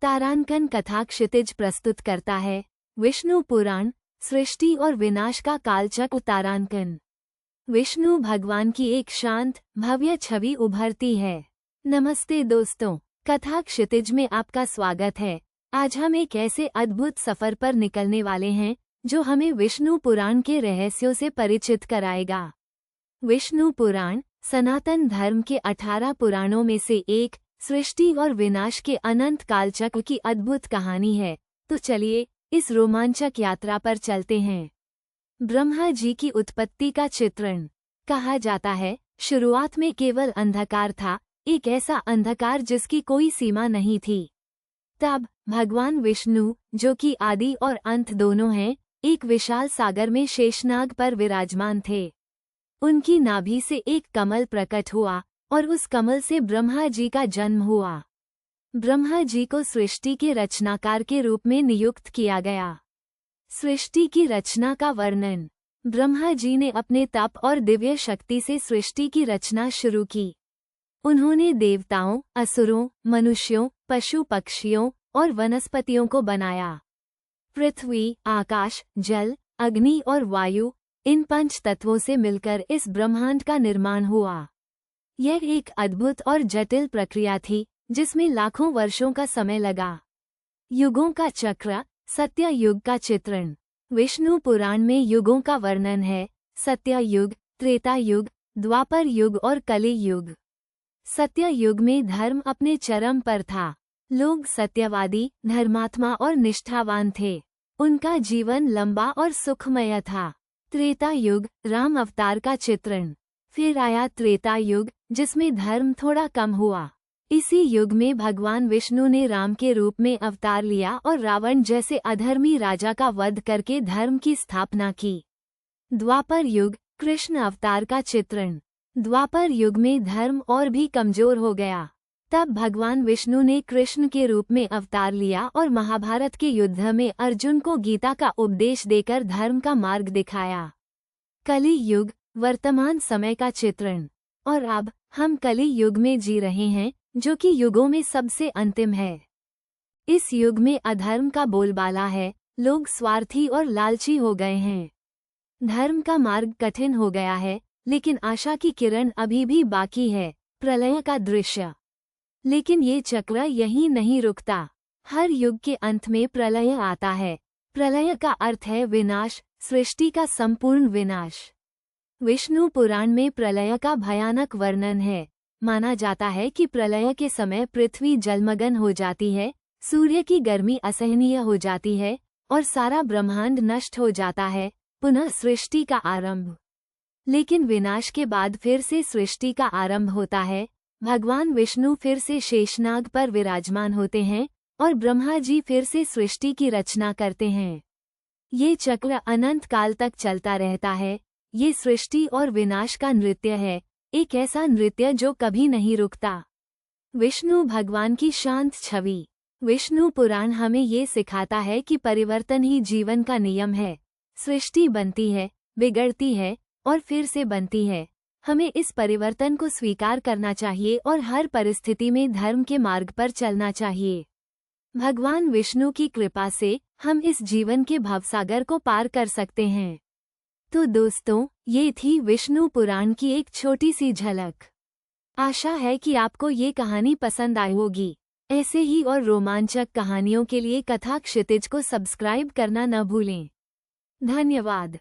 तारांकन कथा क्षितिज प्रस्तुत करता है विष्णु पुराण, सृष्टि और विनाश का कालचक्र। तारांकन। विष्णु भगवान की एक शांत भव्य छवि उभरती है। नमस्ते दोस्तों, कथा क्षितिज में आपका स्वागत है। आज हम एक ऐसे अद्भुत सफर पर निकलने वाले हैं जो हमें विष्णु पुराण के रहस्यों से परिचित कराएगा। विष्णु पुराण सनातन धर्म के 18 पुराणों में से एक सृष्टि और विनाश के अनंत कालचक्र की अद्भुत कहानी है। तो चलिए इस रोमांचक यात्रा पर चलते हैं। ब्रह्मा जी की उत्पत्ति का चित्रण। कहा जाता है, शुरुआत में केवल अंधकार था, एक ऐसा अंधकार जिसकी कोई सीमा नहीं थी। तब भगवान विष्णु, जो कि आदि और अंत दोनों हैं, एक विशाल सागर में शेषनाग पर विराजमान थे। उनकी नाभि से एक कमल प्रकट हुआ और उस कमल से ब्रह्मा जी का जन्म हुआ। ब्रह्मा जी को सृष्टि के रचनाकार के रूप में नियुक्त किया गया। सृष्टि की रचना का वर्णन। ब्रह्मा जी ने अपने तप और दिव्य शक्ति से सृष्टि की रचना शुरू की। उन्होंने देवताओं, असुरों, मनुष्यों, पशु पक्षियों और वनस्पतियों को बनाया। पृथ्वी, आकाश, जल, अग्नि और वायु, इन 5 तत्वों से मिलकर इस ब्रह्मांड का निर्माण हुआ। यह एक अद्भुत और जटिल प्रक्रिया थी जिसमें लाखों वर्षों का समय लगा। युगों का चक्र। सत्य युग का चित्रण। विष्णु पुराण में युगों का वर्णन है। सत्य युग, त्रेता युग, द्वापर युग और कलि युग। सत्य युग में धर्म अपने चरम पर था। लोग सत्यवादी, धर्मात्मा और निष्ठावान थे। उनका जीवन लंबा और सुखमय था। त्रेता युग, राम अवतार का चित्रण। फिर आया त्रेता युग, जिसमें धर्म थोड़ा कम हुआ। इसी युग में भगवान विष्णु ने राम के रूप में अवतार लिया और रावण जैसे अधर्मी राजा का वध करके धर्म की स्थापना की। द्वापर युग, कृष्ण अवतार का चित्रण। द्वापर युग में धर्म और भी कमजोर हो गया। तब भगवान विष्णु ने कृष्ण के रूप में अवतार लिया और महाभारत के युद्ध में अर्जुन को गीता का उपदेश देकर धर्म का मार्ग दिखाया। कलि युग, वर्तमान समय का चित्रण। और अब हम कलि युग में जी रहे हैं, जो कि युगों में सबसे अंतिम है। इस युग में अधर्म का बोलबाला है। लोग स्वार्थी और लालची हो गए हैं। धर्म का मार्ग कठिन हो गया है, लेकिन आशा की किरण अभी भी बाकी है। प्रलय का दृश्य। लेकिन ये चक्र यहीं नहीं रुकता। हर युग के अंत में प्रलय आता है। प्रलय का अर्थ है विनाश, सृष्टि का संपूर्ण विनाश। विष्णु पुराण में प्रलय का भयानक वर्णन है। माना जाता है कि प्रलय के समय पृथ्वी जलमग्न हो जाती है, सूर्य की गर्मी असहनीय हो जाती है और सारा ब्रह्मांड नष्ट हो जाता है। पुनः सृष्टि का आरंभ। लेकिन विनाश के बाद फिर से सृष्टि का आरंभ होता है। भगवान विष्णु फिर से शेषनाग पर विराजमान होते हैं और ब्रह्मा जी फिर से सृष्टि की रचना करते हैं। ये चक्र अनंत काल तक चलता रहता है। ये सृष्टि और विनाश का नृत्य है, एक ऐसा नृत्य जो कभी नहीं रुकता। विष्णु भगवान की शांत छवि। विष्णु पुराण हमें ये सिखाता है कि परिवर्तन ही जीवन का नियम है। सृष्टि बनती है, बिगड़ती है और फिर से बनती है। हमें इस परिवर्तन को स्वीकार करना चाहिए और हर परिस्थिति में धर्म के मार्ग पर चलना चाहिए। भगवान विष्णु की कृपा से हम इस जीवन के भवसागर को पार कर सकते हैं। तो दोस्तों, ये थी विष्णु पुराण की एक छोटी सी झलक। आशा है कि आपको ये कहानी पसंद आई होगी। ऐसे ही और रोमांचक कहानियों के लिए कथा क्षितिज को सब्सक्राइब करना न भूलें। धन्यवाद।